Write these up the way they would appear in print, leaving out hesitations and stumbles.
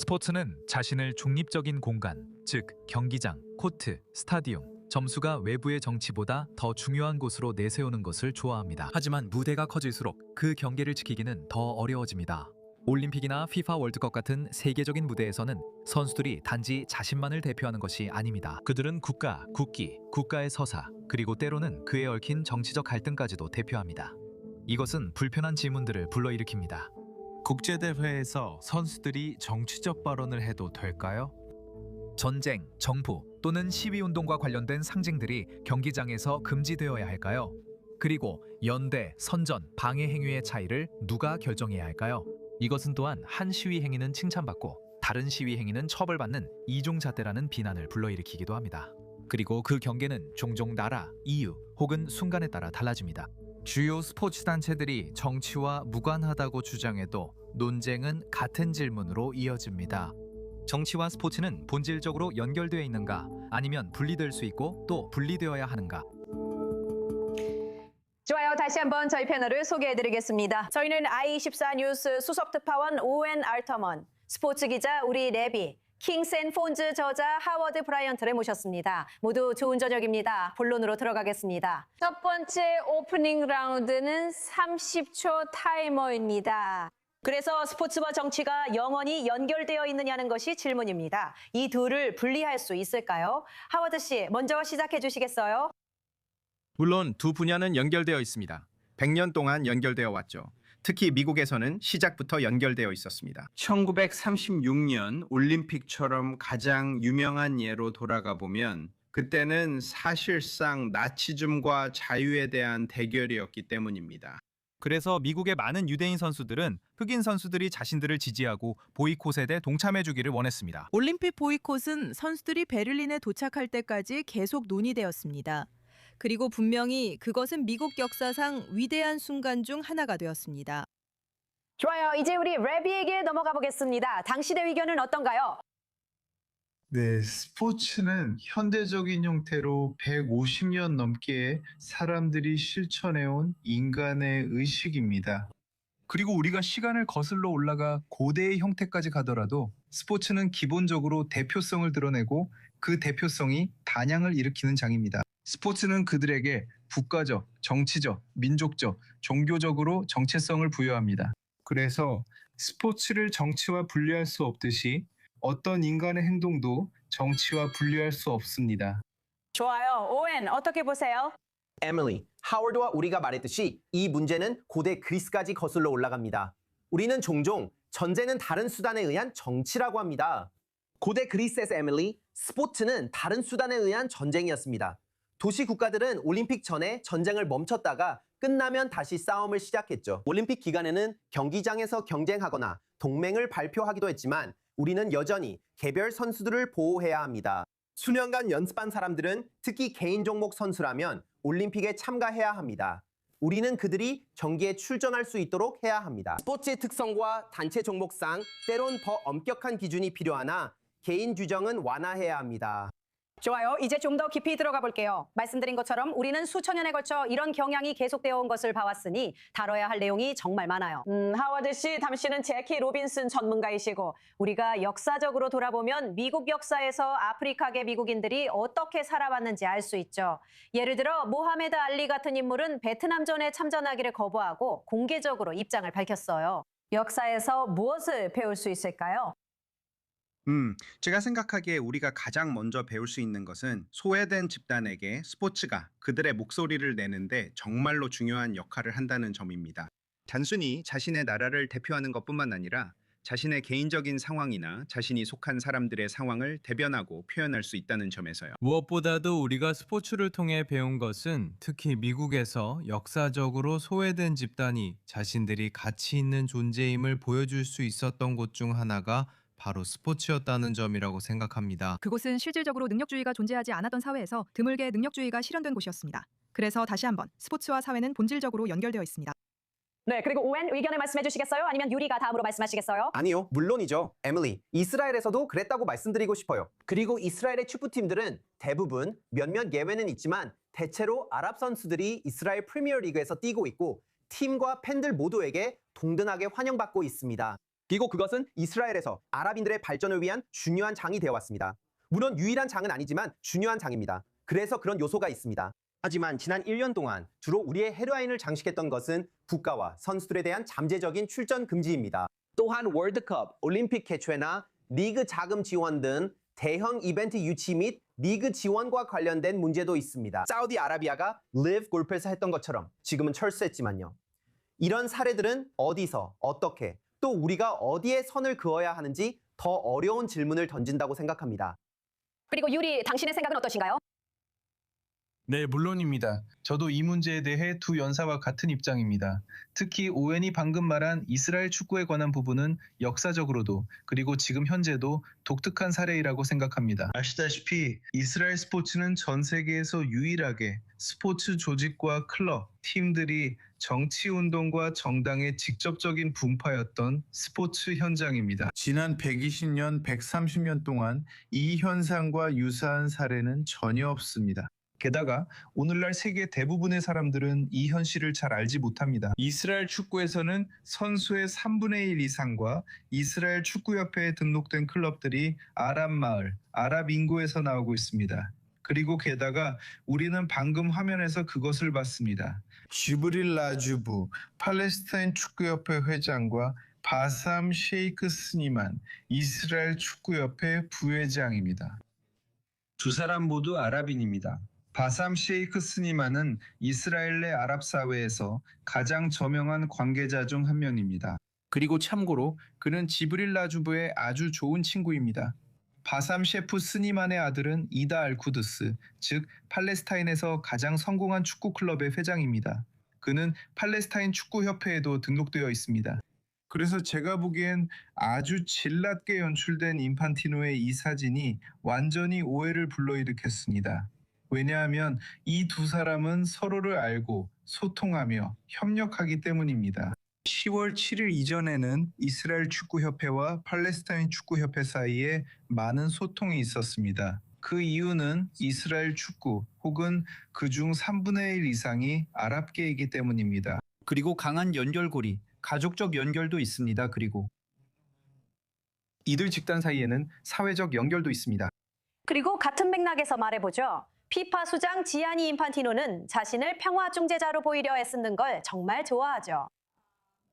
스포츠는 자신을 중립적인 공간, 즉 경기장, 코트, 스타디움, 점수가 외부의 정치보다 더 중요한 곳으로 내세우는 것을 좋아합니다. 하지만 무대가 커질수록 그 경계를 지키기는 더 어려워집니다. 올림픽이나 피파 월드컵 같은 세계적인 무대에서는 선수들이 단지 자신만을 대표하는 것이 아닙니다. 그들은 국가, 국기, 국가의 서사, 그리고 때로는 그에 얽힌 정치적 갈등까지도 대표합니다. 이것은 불편한 질문들을 불러일으킵니다. 국제대회에서 선수들이 정치적 발언을 해도 될까요? 전쟁, 정부 또는 시위운동과 관련된 상징들이 경기장에서 금지되어야 할까요? 그리고 연대, 선전, 방해 행위의 차이를 누가 결정해야 할까요? 이것은 또한 한 시위 행위는 칭찬받고 다른 시위 행위는 처벌받는 이중잣대라는 비난을 불러일으키기도 합니다. 그리고 그 경계는 종종 나라, 이유 혹은 순간에 따라 달라집니다. 주요 스포츠 단체들이 정치와 무관하다고 주장해도 논쟁은 같은 질문으로 이어집니다. 정치와 스포츠는 본질적으로 연결되어 있는가, 아니면 분리될 수 있고 또 분리되어야 하는가? 좋아요. 다시 한번 저희 패널을 소개해드리겠습니다. 저희는 i24 뉴스 수석특파원 오웬 알터먼, 스포츠 기자 우리 레비, 킹스 앤 폰즈 저자 하워드 브라이언트를 모셨습니다. 모두 좋은 저녁입니다. 본론으로 들어가겠습니다. 첫 번째 오프닝 라운드는 30초 타이머입니다. 그래서 스포츠와 정치가 영원히 연결되어 있느냐는 것이 질문입니다. 이 둘을 분리할 수 있을까요? 하워드 씨, 먼저 시작해 주시겠어요? 물론 두 분야는 연결되어 있습니다. 100년 동안 연결되어 왔죠. 특히 미국에서는 시작부터 연결되어 있었습니다. 1936년 올림픽처럼 가장 유명한 예로 돌아가 보면 그때는 사실상 나치즘과 자유에 대한 대결이었기 때문입니다. 그래서 미국의 많은 유대인 선수들은 흑인 선수들이 자신들을 지지하고 보이콧에 대해 동참해주기를 원했습니다. 올림픽 보이콧은 선수들이 베를린에 도착할 때까지 계속 논의되었습니다. 그리고 분명히 그것은 미국 역사상 위대한 순간 중 하나가 되었습니다. 좋아요. 이제 우리 레비에게 넘어가 보겠습니다. 당신의 의견은 어떤가요? 네, 스포츠는 현대적인 형태로 150년 넘게 사람들이 실천해온 인간의 의식입니다. 그리고 우리가 시간을 거슬러 올라가 고대의 형태까지 가더라도 스포츠는 기본적으로 대표성을 드러내고 그 대표성이 단양을 일으키는 장입니다. 스포츠는 그들에게 국가적, 정치적, 민족적, 종교적으로 정체성을 부여합니다. 그래서 스포츠를 정치와 분리할 수 없듯이 어떤 인간의 행동도 정치와 분리할 수 없습니다. 좋아요. 오웬, 어떻게 보세요? 에밀리, 하워드와 우리가 말했듯이 이 문제는 고대 그리스까지 거슬러 올라갑니다. 우리는 종종 전쟁은 다른 수단에 의한 정치라고 합니다. 고대 그리스에서 에밀리, 스포츠는 다른 수단에 의한 전쟁이었습니다. 도시 국가들은 올림픽 전에 전쟁을 멈췄다가 끝나면 다시 싸움을 시작했죠. 올림픽 기간에는 경기장에서 경쟁하거나 동맹을 발표하기도 했지만 우리는 여전히 개별 선수들을 보호해야 합니다. 수년간 연습한 사람들은 특히 개인 종목 선수라면 올림픽에 참가해야 합니다. 우리는 그들이 경기에 출전할 수 있도록 해야 합니다. 스포츠의 특성과 단체 종목상 때론 더 엄격한 기준이 필요하나 개인 규정은 완화해야 합니다. 좋아요. 이제 좀 더 깊이 들어가 볼게요. 말씀드린 것처럼 우리는 수천 년에 걸쳐 이런 경향이 계속되어 온 것을 봐왔으니 다뤄야 할 내용이 정말 많아요. 하워드 씨, 당신은 제키 로빈슨 전문가이시고 우리가 역사적으로 돌아보면 미국 역사에서 아프리카계 미국인들이 어떻게 살아왔는지 알 수 있죠. 예를 들어 모하메드 알리 같은 인물은 베트남전에 참전하기를 거부하고 공개적으로 입장을 밝혔어요. 역사에서 무엇을 배울 수 있을까요? 제가 생각하기에 우리가 가장 먼저 배울 수 있는 것은 소외된 집단에게 스포츠가 그들의 목소리를 내는데 정말로 중요한 역할을 한다는 점입니다. 단순히 자신의 나라를 대표하는 것뿐만 아니라 자신의 개인적인 상황이나 자신이 속한 사람들의 상황을 대변하고 표현할 수 있다는 점에서요. 무엇보다도 우리가 스포츠를 통해 배운 것은 특히 미국에서 역사적으로 소외된 집단이 자신들이 가치 있는 존재임을 보여줄 수 있었던 곳 중 하나가 바로 스포츠였다는 점이라고 생각합니다. 그곳은 실질적으로 능력주의가 존재하지 않았던 사회에서 드물게 능력주의가 실현된 곳이었습니다. 그래서 다시 한번 스포츠와 사회는 본질적으로 연결되어 있습니다. 네, 그리고 오웬 의견을 말씀해 주시겠어요? 아니면 유리가 다음으로 말씀하시겠어요? 아니요, 물론이죠. 에밀리, 이스라엘에서도 그랬다고 말씀드리고 싶어요. 그리고 이스라엘의 축구팀들은 대부분 몇몇 예외는 있지만 대체로 아랍 선수들이 이스라엘 프리미어 리그에서 뛰고 있고 팀과 팬들 모두에게 동등하게 환영받고 있습니다. 그리고 그것은 이스라엘에서 아랍인들의 발전을 위한 중요한 장이 되어 왔습니다. 물론 유일한 장은 아니지만 중요한 장입니다. 그래서 그런 요소가 있습니다. 하지만 지난 1년 동안 주로 우리의 헤드라인을 장식했던 것은 국가와 선수들에 대한 잠재적인 출전 금지입니다. 또한 월드컵, 올림픽 개최나 리그 자금 지원 등 대형 이벤트 유치 및 리그 지원과 관련된 문제도 있습니다. 사우디아라비아가 리브 골프에서 했던 것처럼 지금은 철수했지만요. 이런 사례들은 어디서, 어떻게, 또 우리가 어디에 선을 그어야 하는지 더 어려운 질문을 던진다고 생각합니다. 그리고 유리, 당신의 생각은 어떠신가요? 네, 물론입니다. 저도 이 문제에 대해 두 연사와 같은 입장입니다. 특히 오웬이 방금 말한 이스라엘 축구에 관한 부분은 역사적으로도 그리고 지금 현재도 독특한 사례이라고 생각합니다. 아시다시피 이스라엘 스포츠는 전 세계에서 유일하게 스포츠 조직과 클럽, 팀들이 정치 운동과 정당의 직접적인 분파였던 스포츠 현장입니다. 지난 120년, 130년 동안 이 현상과 유사한 사례는 전혀 없습니다. 게다가 오늘날 세계 대부분의 사람들은 이 현실을 잘 알지 못합니다. 이스라엘 축구에서는 선수의 3분의 1 이상과 이스라엘 축구협회에 등록된 클럽들이 아랍 마을, 아랍 인구에서 나오고 있습니다. 그리고 게다가 우리는 방금 화면에서 그것을 봤습니다. 지브릴 라주브 팔레스타인 축구협회 회장과 바삼 셰이크 스니만 이스라엘 축구협회 부회장입니다. 두 사람 모두 아랍인입니다. 바삼 셰이크 스니만은 이스라엘 내 아랍 사회에서 가장 저명한 관계자 중 한 명입니다. 그리고 참고로 그는 지브릴 라주브의 아주 좋은 친구입니다. 바삼 셰프 스니만의 아들은 이다 알쿠드스, 즉 팔레스타인에서 가장 성공한 축구 클럽의 회장입니다. 그는 팔레스타인 축구협회에도 등록되어 있습니다. 그래서 제가 보기엔 아주 질 낮게 연출된 인판티노의 이 사진이 완전히 오해를 불러일으켰습니다. 왜냐하면 이 두 사람은 서로를 알고 소통하며 협력하기 때문입니다. 10월 7일 이전에는 이스라엘 축구협회와 팔레스타인 축구협회 사이에 많은 소통이 있었습니다. 그 이유는 이스라엘 축구 혹은 그중 3분의 1 이상이 아랍계이기 때문입니다. 그리고 강한 연결고리, 가족적 연결도 있습니다. 그리고 이들 집단 사이에는 사회적 연결도 있습니다. 그리고 같은 맥락에서 말해보죠. 피파 수장 지아니 인판티노는 자신을 평화 중재자로 보이려 애쓰는 걸 정말 좋아하죠.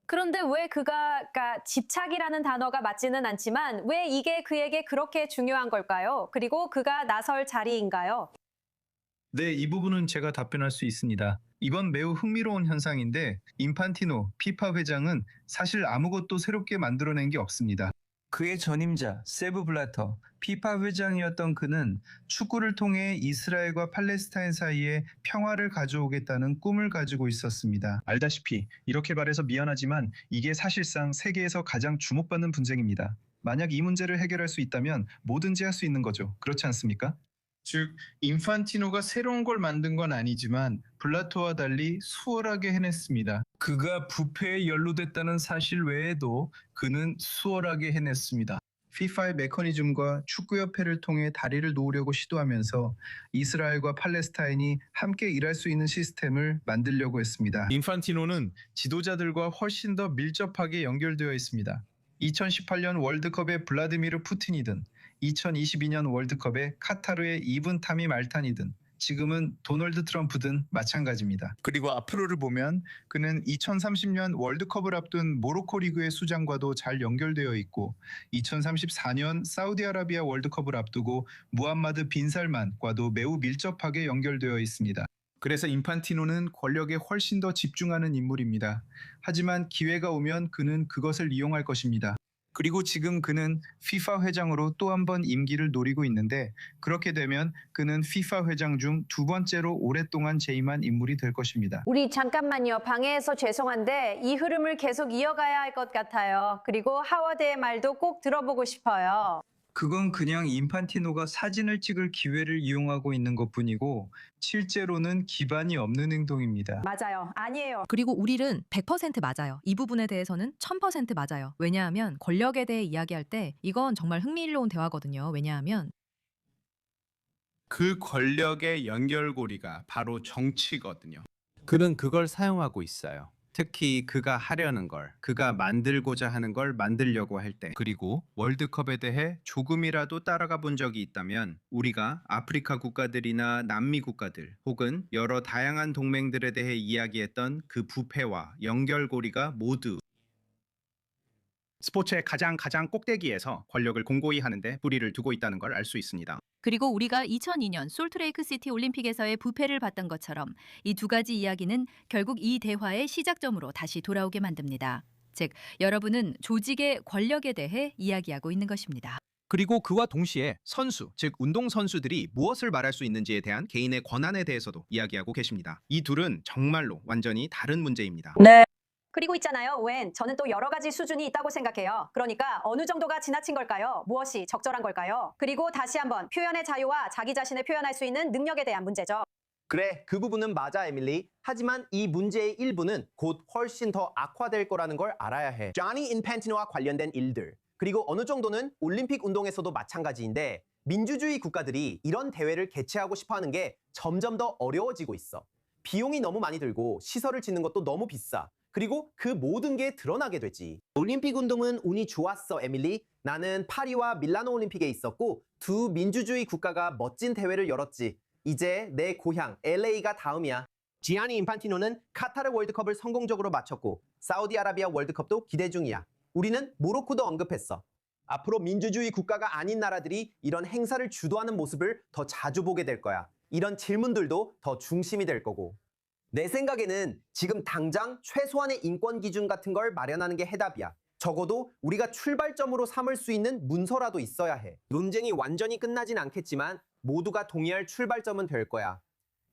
그런데 왜 그러니까 집착이라는 단어가 맞지는 않지만 왜 이게 그에게 그렇게 중요한 걸까요? 그리고 그가 나설 자리인가요? 네, 이 부분은 제가 답변할 수 있습니다. 이건 매우 흥미로운 현상인데 인판티노, 피파 회장은 사실 아무것도 새롭게 만들어낸 게 없습니다. 그의 전임자 세브 블라터, 피파 회장이었던 그는 축구를 통해 이스라엘과 팔레스타인 사이에 평화를 가져오겠다는 꿈을 가지고 있었습니다. 알다시피 이렇게 말해서 미안하지만 이게 사실상 세계에서 가장 주목받는 분쟁입니다. 만약 이 문제를 해결할 수 있다면 뭐든지 할 수 있는 거죠. 그렇지 않습니까? 즉 인판티노가 새로운 걸 만든 건 아니지만 블라토와 달리 수월하게 해냈습니다. 그가 부패에 연루됐다는 사실 외에도 그는 수월하게 해냈습니다. 피파의 메커니즘과 축구협회를 통해 다리를 놓으려고 시도하면서 이스라엘과 팔레스타인이 함께 일할 수 있는 시스템을 만들려고 했습니다. 인판티노는 지도자들과 훨씬 더 밀접하게 연결되어 있습니다. 2018년 월드컵의 블라디미르 푸틴이든 2022년 월드컵의 카타르의 이븐 타미 말탄이든 지금은 도널드 트럼프든 마찬가지입니다. 그리고 앞으로를 보면 그는 2030년 월드컵을 앞둔 모로코 리그의 수장과도 잘 연결되어 있고 2034년 사우디아라비아 월드컵을 앞두고 무함마드 빈 살만과도 매우 밀접하게 연결되어 있습니다. 그래서 인판티노는 권력에 훨씬 더 집중하는 인물입니다. 하지만 기회가 오면 그는 그것을 이용할 것입니다. 그리고 지금 그는 피파 회장으로 또 한 번 임기를 노리고 있는데 그렇게 되면 그는 피파 회장 중 두 번째로 오랫동안 재임한 인물이 될 것입니다. 우리 잠깐만요. 방해해서 죄송한데 이 흐름을 계속 이어가야 할 것 같아요. 그리고 하워드의 말도 꼭 들어보고 싶어요. 그건 그냥 인판티노가 사진을 찍을 기회를 이용하고 있는 것뿐이고 실제로는 기반이 없는 행동입니다. 맞아요. 아니에요. 그리고 우리는 100% 맞아요. 이 부분에 대해서는 1000% 맞아요. 왜냐하면 권력에 대해 이야기할 때 이건 정말 흥미로운 대화거든요. 왜냐하면 그 권력의 연결고리가 바로 정치거든요. 그는 그걸 사용하고 있어요. 특히 그가 하려는 걸, 그가 만들고자 하는 걸 만들려고 할 때. 그리고 월드컵에 대해 조금이라도 따라가 본 적이 있다면 우리가 아프리카 국가들이나 남미 국가들 혹은 여러 다양한 동맹들에 대해 이야기했던 그 부패와 연결고리가 모두 스포츠의 가장 꼭대기에서 권력을 공고히 하는데 뿌리를 두고 있다는 걸 알 수 있습니다. 그리고 우리가 2002년 솔트레이크 시티 올림픽에서의 부패를 봤던 것처럼 이 두 가지 이야기는 결국 이 대화의 시작점으로 다시 돌아오게 만듭니다. 즉, 여러분은 조직의 권력에 대해 이야기하고 있는 것입니다. 그리고 그와 동시에 선수, 즉 운동선수들이 무엇을 말할 수 있는지에 대한 개인의 권한에 대해서도 이야기하고 계십니다. 이 둘은 정말로 완전히 다른 문제입니다. 그리고 있잖아요, 오웬. 저는 또 여러 가지 수준이 있다고 생각해요. 그러니까 어느 정도가 지나친 걸까요? 무엇이 적절한 걸까요? 그리고 다시 한번 표현의 자유와 자기 자신을 표현할 수 있는 능력에 대한 문제죠. 그래, 그 부분은 맞아, 에밀리. 하지만 이 문제의 일부는 곧 훨씬 더 악화될 거라는 걸 알아야 해. 쟈니 인팬티노와 관련된 일들, 그리고 어느 정도는 올림픽 운동에서도 마찬가지인데 민주주의 국가들이 이런 대회를 개최하고 싶어하는 게 점점 더 어려워지고 있어. 비용이 너무 많이 들고 시설을 짓는 것도 너무 비싸. 그리고 그 모든 게 드러나게 되지. 올림픽 운동은 운이 좋았어, 에밀리. 나는 파리와 밀라노 올림픽에 있었고 두 민주주의 국가가 멋진 대회를 열었지. 이제 내 고향 LA가 다음이야. 지아니 인판티노는 카타르 월드컵을 성공적으로 마쳤고 사우디아라비아 월드컵도 기대 중이야. 우리는 모로코도 언급했어. 앞으로 민주주의 국가가 아닌 나라들이 이런 행사를 주도하는 모습을 더 자주 보게 될 거야. 이런 질문들도 더 중심이 될 거고. 내 생각에는 지금 당장 최소한의 인권 기준 같은 걸 마련하는 게 해답이야. 적어도 우리가 출발점으로 삼을 수 있는 문서라도 있어야 해. 논쟁이 완전히 끝나진 않겠지만 모두가 동의할 출발점은 될 거야.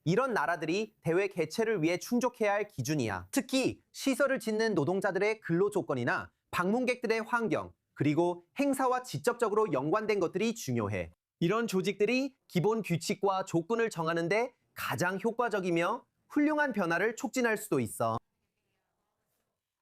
이런 나라들이 대회 개최를 위해 충족해야 할 기준이야. 특히 시설을 짓는 노동자들의 근로 조건이나 방문객들의 환경, 그리고 행사와 직접적으로 연관된 것들이 중요해. 이런 조직들이 기본 규칙과 조건을 정하는데 가장 효과적이며 훌륭한 변화를 촉진할 수도 있어.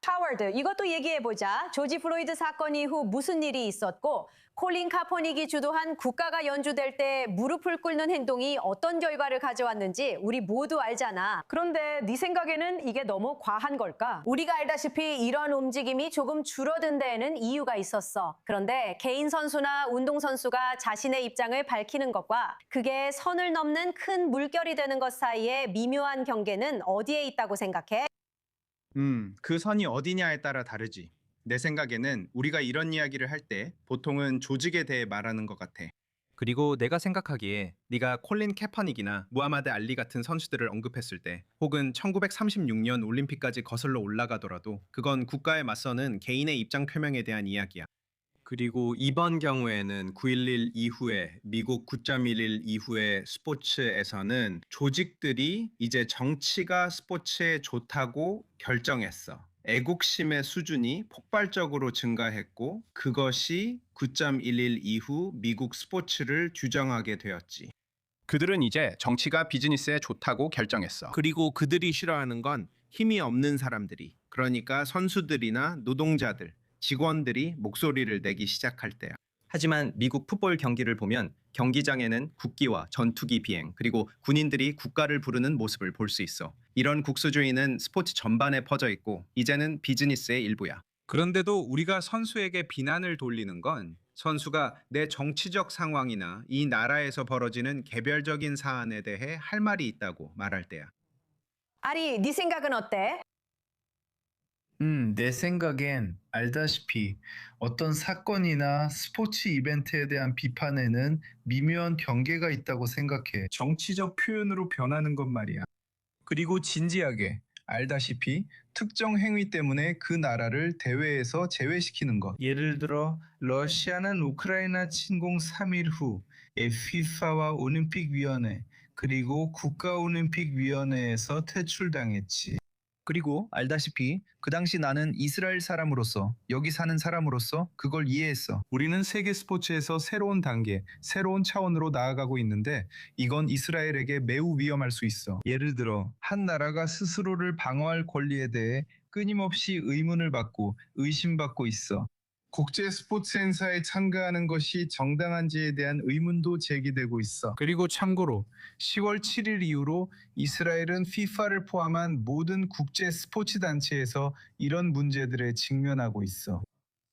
하워드, 이것도 얘기해보자. 조지 플로이드 사건 이후 무슨 일이 있었고 콜린 카퍼닉이 주도한 국가가 연주될 때 무릎을 꿇는 행동이 어떤 결과를 가져왔는지 우리 모두 알잖아. 그런데 네 생각에는 이게 너무 과한 걸까? 우리가 알다시피 이런 움직임이 조금 줄어든 데에는 이유가 있었어. 그런데 개인 선수나 운동선수가 자신의 입장을 밝히는 것과 그게 선을 넘는 큰 물결이 되는 것 사이에 미묘한 경계는 어디에 있다고 생각해? 그 선이 어디냐에 따라 다르지. 내 생각에는 우리가 이런 이야기를 할 때 보통은 조직에 대해 말하는 것 같아. 그리고 내가 생각하기에 네가 콜린 캐퍼닉이나 무하마드 알리 같은 선수들을 언급했을 때 혹은 1936년 올림픽까지 거슬러 올라가더라도 그건 국가에 맞서는 개인의 입장 표명에 대한 이야기야. 그리고 이번 경우에는 9.11 이후에 미국 9.11 이후의 스포츠에서는 조직들이 이제 정치가 스포츠에 좋다고 결정했어. 애국심의 수준이 폭발적으로 증가했고 그것이 9.11 이후 미국 스포츠를 규정하게 되었지. 그들은 이제 정치가 비즈니스에 좋다고 결정했어. 그리고 그들이 싫어하는 건 힘이 없는 사람들이, 그러니까 선수들이나 노동자들, 직원들이 목소리를 내기 시작할 때야. 하지만 미국 풋볼 경기를 보면 경기장에는 국기와 전투기 비행 그리고 군인들이 국가를 부르는 모습을 볼 수 있어. 이런 국수주의는 스포츠 전반에 퍼져 있고 이제는 비즈니스의 일부야. 그런데도 우리가 선수에게 비난을 돌리는 건 선수가 내 정치적 상황이나 이 나라에서 벌어지는 개별적인 사안에 대해 할 말이 있다고 말할 때야. 아리, 네 생각은 어때? 내 생각엔 알다시피 어떤 사건이나 스포츠 이벤트에 대한 비판에는 미묘한 경계가 있다고 생각해. 정치적 표현으로 변하는 것 말이야. 그리고 진지하게 알다시피 특정 행위 때문에 그 나라를 대회에서 제외시키는 것. 예를 들어 러시아는 우크라이나 침공 3일 후에 FIFA와 올림픽위원회 그리고 국가올림픽위원회에서 퇴출당했지. 그리고 알다시피 그 당시 나는 이스라엘 사람으로서 여기 사는 사람으로서 그걸 이해했어. 우리는 세계 스포츠에서 새로운 단계, 새로운 차원으로 나아가고 있는데 이건 이스라엘에게 매우 위험할 수 있어. 예를 들어 한 나라가 스스로를 방어할 권리에 대해 끊임없이 의문을 받고 의심받고 있어. 국제 스포츠 행사에 참가하는 것이 정당한지에 대한 의문도 제기되고 있어. 그리고 참고로 10월 7일 이후로 이스라엘은 FIFA를 포함한 모든 국제 스포츠 단체에서 이런 문제들에 직면하고 있어.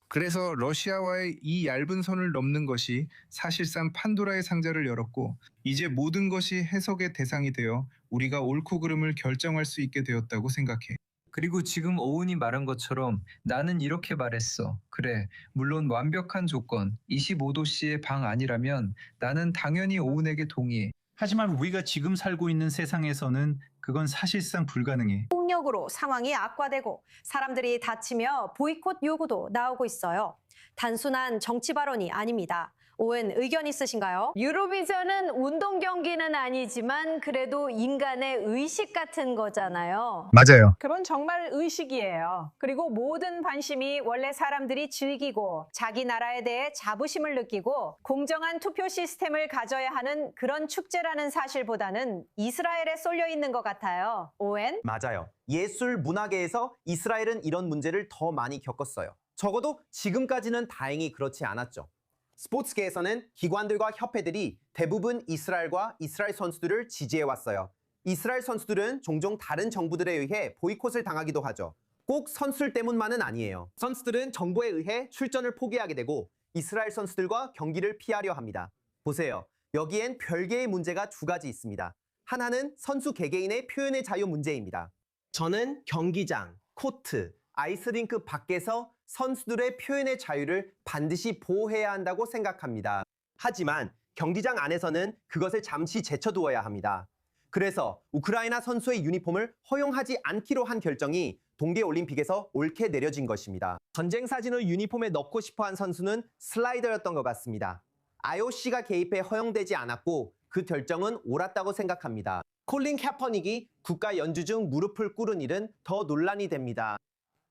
그래서 러시아와의 이 얇은 선을 넘는 것이 사실상 판도라의 상자를 열었고 이제 모든 것이 해석의 대상이 되어 우리가 옳고 그름을 결정할 수 있게 되었다고 생각해. 그리고 지금 오은이 말한 것처럼 나는 이렇게 말했어. 그래, 물론 완벽한 조건, 25도씨의 방 아니라면 나는 당연히 오은에게 동의해. 하지만 우리가 지금 살고 있는 세상에서는 그건 사실상 불가능해. 폭력으로 상황이 악화되고 사람들이 다치며 보이콧 요구도 나오고 있어요. 단순한 정치 발언이 아닙니다. 오웬 의견 있으신가요? 유로비전은 운동 경기는 아니지만 그래도 인간의 의식 같은 거잖아요. 맞아요. 그건 정말 의식이에요. 그리고 모든 관심이 원래 사람들이 즐기고 자기 나라에 대해 자부심을 느끼고 공정한 투표 시스템을 가져야 하는 그런 축제라는 사실보다는 이스라엘에 쏠려 있는 것 같아요. 오웬? 맞아요. 예술 문화계에서 이스라엘은 이런 문제를 더 많이 겪었어요. 적어도 지금까지는 다행히 그렇지 않았죠. 스포츠계에서는 기관들과 협회들이 대부분 이스라엘과 이스라엘 선수들을 지지해왔어요. 이스라엘 선수들은 종종 다른 정부들에 의해 보이콧을 당하기도 하죠. 꼭 선수들 때문만은 아니에요. 선수들은 정부에 의해 출전을 포기하게 되고 이스라엘 선수들과 경기를 피하려 합니다. 보세요. 여기엔 별개의 문제가 두 가지 있습니다. 하나는 선수 개개인의 표현의 자유 문제입니다. 저는 경기장, 코트, 아이스링크 밖에서 선수들의 표현의 자유를 반드시 보호해야 한다고 생각합니다. 하지만 경기장 안에서는 그것을 잠시 제쳐두어야 합니다. 그래서 우크라이나 선수의 유니폼을 허용하지 않기로 한 결정이 동계올림픽에서 옳게 내려진 것입니다. 전쟁 사진을 유니폼에 넣고 싶어한 선수는 슬라이더였던 것 같습니다. IOC가 개입해 허용되지 않았고 그 결정은 옳았다고 생각합니다. 콜린 캐퍼닉이 국가 연주 중 무릎을 꿇은 일은 더 논란이 됩니다.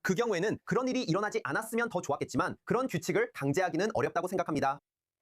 그 경우에는 그런 일이 일어나지 않았으면 더 좋았겠지만 그런 규칙을 강제하기는 어렵다고 생각합니다.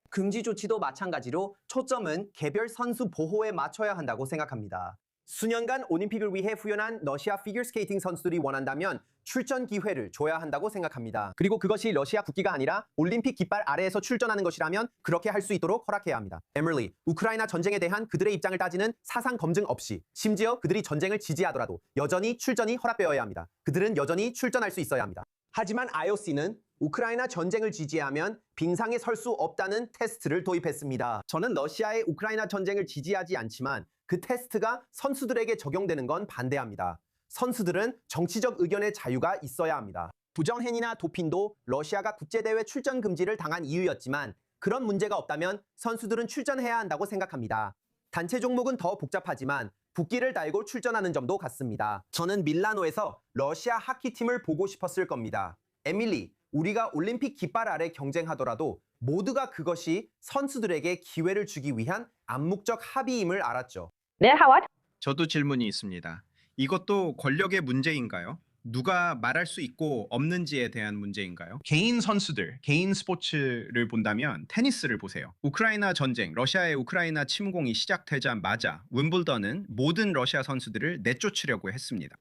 금지 조치도 마찬가지로 초점은 개별 선수 보호에 맞춰야 한다고 생각합니다. 수년간 올림픽을 위해 후연한 러시아 피겨스케이팅 선수들이 원한다면 출전 기회를 줘야 한다고 생각합니다. 그리고 그것이 러시아 국기가 아니라 올림픽 깃발 아래에서 출전하는 것이라면 그렇게 할 수 있도록 허락해야 합니다. 에밀리, 우크라이나 전쟁에 대한 그들의 입장을 따지는 사상 검증 없이 심지어 그들이 전쟁을 지지하더라도 여전히 출전이 허락되어야 합니다. 그들은 여전히 출전할 수 있어야 합니다. 하지만 IOC는 우크라이나 전쟁을 지지하면 빙상에 설 수 없다는 테스트를 도입했습니다. 저는 러시아의 우크라이나 전쟁을 지지하지 않지만 그 테스트가 선수들에게 적용되는 건 반대합니다. 선수들은 정치적 의견의 자유가 있어야 합니다. 부정행위나 도핑도 러시아가 국제대회 출전 금지를 당한 이유였지만 그런 문제가 없다면 선수들은 출전해야 한다고 생각합니다. 단체 종목은 더 복잡하지만 국기를 달고 출전하는 점도 같습니다. 저는 밀라노에서 러시아 하키팀을 보고 싶었을 겁니다. 에밀리, 우리가 올림픽 깃발 아래 경쟁하더라도 모두가 그것이 선수들에게 기회를 주기 위한 암묵적 합의임을 알았죠. 네, 하왓. 저도 질문이 있습니다. 이것도 권력의 문제인가요? 누가 말할 수 있고 없는지에 대한 문제인가요? 개인 선수들, 개인 스포츠를 본다면 테니스를 보세요. 우크라이나 전쟁, 러시아의 우크라이나 침공이 시작되자마자 윈블던은 모든 러시아 선수들을 내쫓으려고 했습니다.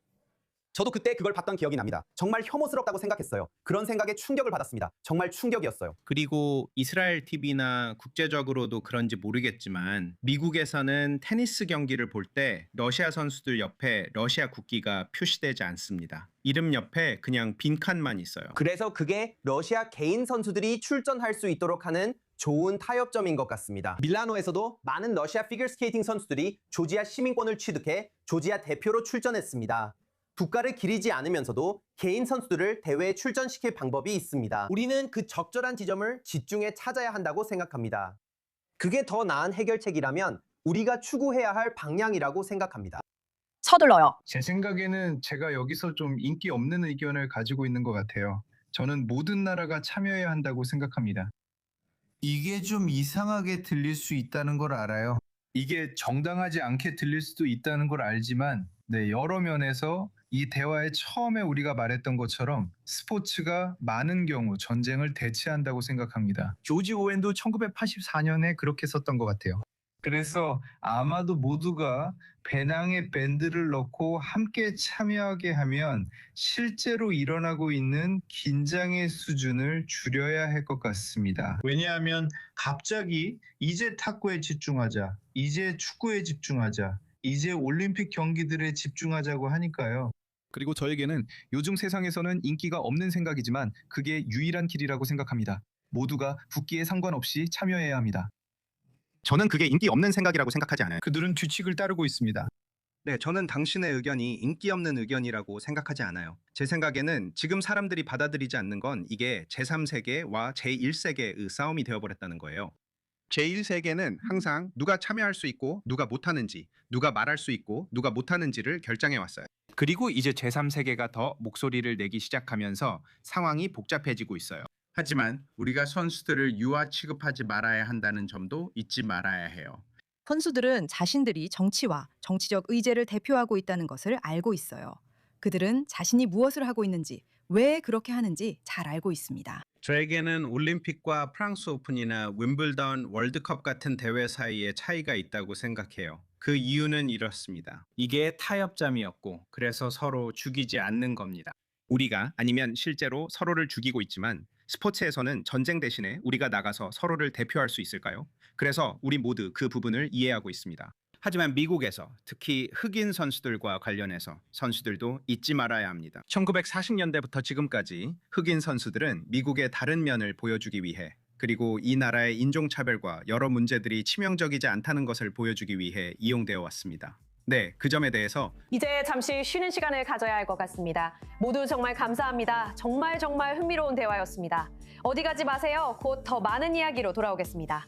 저도 그때 그걸 봤던 기억이 납니다. 정말 혐오스럽다고 생각했어요. 그런 생각에 충격을 받았습니다. 정말 충격이었어요. 그리고 이스라엘 TV나 국제적으로도 그런지 모르겠지만 미국에서는 테니스 경기를 볼 때 러시아 선수들 옆에 러시아 국기가 표시되지 않습니다. 이름 옆에 그냥 빈칸만 있어요. 그래서 그게 러시아 개인 선수들이 출전할 수 있도록 하는 좋은 타협점인 것 같습니다. 밀라노에서도 많은 러시아 피겨스케이팅 선수들이 조지아 시민권을 취득해 조지아 대표로 출전했습니다. 국가를 기리지 않으면서도 개인 선수들을 대회에 출전시킬 방법이 있습니다. 우리는 그 적절한 지점을 집중해 찾아야 한다고 생각합니다. 그게 더 나은 해결책이라면 우리가 추구해야 할 방향이라고 생각합니다. 서둘러요. 제 생각에는 제가 여기서 좀 인기 없는 의견을 가지고 있는 것 같아요. 저는 모든 나라가 참여해야 한다고 생각합니다. 이게 좀 이상하게 들릴 수 있다는 걸 알아요. 이게 정당하지 않게 들릴 수도 있다는 걸 알지만 여러 면에서 이 대화에 처음에 우리가 말했던 것처럼 스포츠가 많은 경우 전쟁을 대체한다고 생각합니다. 조지 오웬도 1984년에 그렇게 썼던 것 같아요. 그래서 아마도 모두가 배낭에 밴드를 넣고 함께 참여하게 하면 실제로 일어나고 있는 긴장의 수준을 줄여야 할 것 같습니다. 왜냐하면 갑자기 이제 탁구에 집중하자, 이제 축구에 집중하자, 이제 올림픽 경기들에 집중하자고 하니까요. 그리고 저에게는 요즘 세상에서는 인기가 없는 생각이지만 그게 유일한 길이라고 생각합니다. 모두가 국기에 상관없이 참여해야 합니다. 저는 그게 인기 없는 생각이라고 생각하지 않아요. 그들은 규칙을 따르고 있습니다. 네, 저는 당신의 의견이 인기 없는 의견이라고 생각하지 않아요. 제 생각에는 지금 사람들이 받아들이지 않는 건 이게 제3세계와 제1세계의 싸움이 되어버렸다는 거예요. 제1세계는 항상 누가 참여할 수 있고 누가 못하는지, 누가 말할 수 있고 누가 못하는지를 결정해왔어요. 그리고 이제 제3세계가 더 목소리를 내기 시작하면서 상황이 복잡해지고 있어요. 하지만 우리가 선수들을 유아 취급하지 말아야 한다는 점도 잊지 말아야 해요. 선수들은 자신들이 정치와 정치적 의제를 대표하고 있다는 것을 알고 있어요. 그들은 자신이 무엇을 하고 있는지, 왜 그렇게 하는지 잘 알고 있습니다. 저에게는 올림픽과 프랑스 오픈이나 윈블던 월드컵 같은 대회 사이에 차이가 있다고 생각해요. 그 이유는 이렇습니다. 이게 타협점이었고 그래서 서로 죽이지 않는 겁니다. 우리가 아니면 실제로 서로를 죽이고 있지만 스포츠에서는 전쟁 대신에 우리가 나가서 서로를 대표할 수 있을까요? 그래서 우리 모두 그 부분을 이해하고 있습니다. 하지만 미국에서 특히 흑인 선수들과 관련해서 선수들도 잊지 말아야 합니다. 1940년대부터 지금까지 흑인 선수들은 미국의 다른 면을 보여주기 위해 그리고 이 나라의 인종차별과 여러 문제들이 치명적이지 않다는 것을 보여주기 위해 이용되어 왔습니다. 네, 그 점에 대해서 이제 잠시 쉬는 시간을 가져야 할 것 같습니다. 모두 정말 감사합니다. 정말 흥미로운 대화였습니다. 어디 가지 마세요. 곧 더 많은 이야기로 돌아오겠습니다.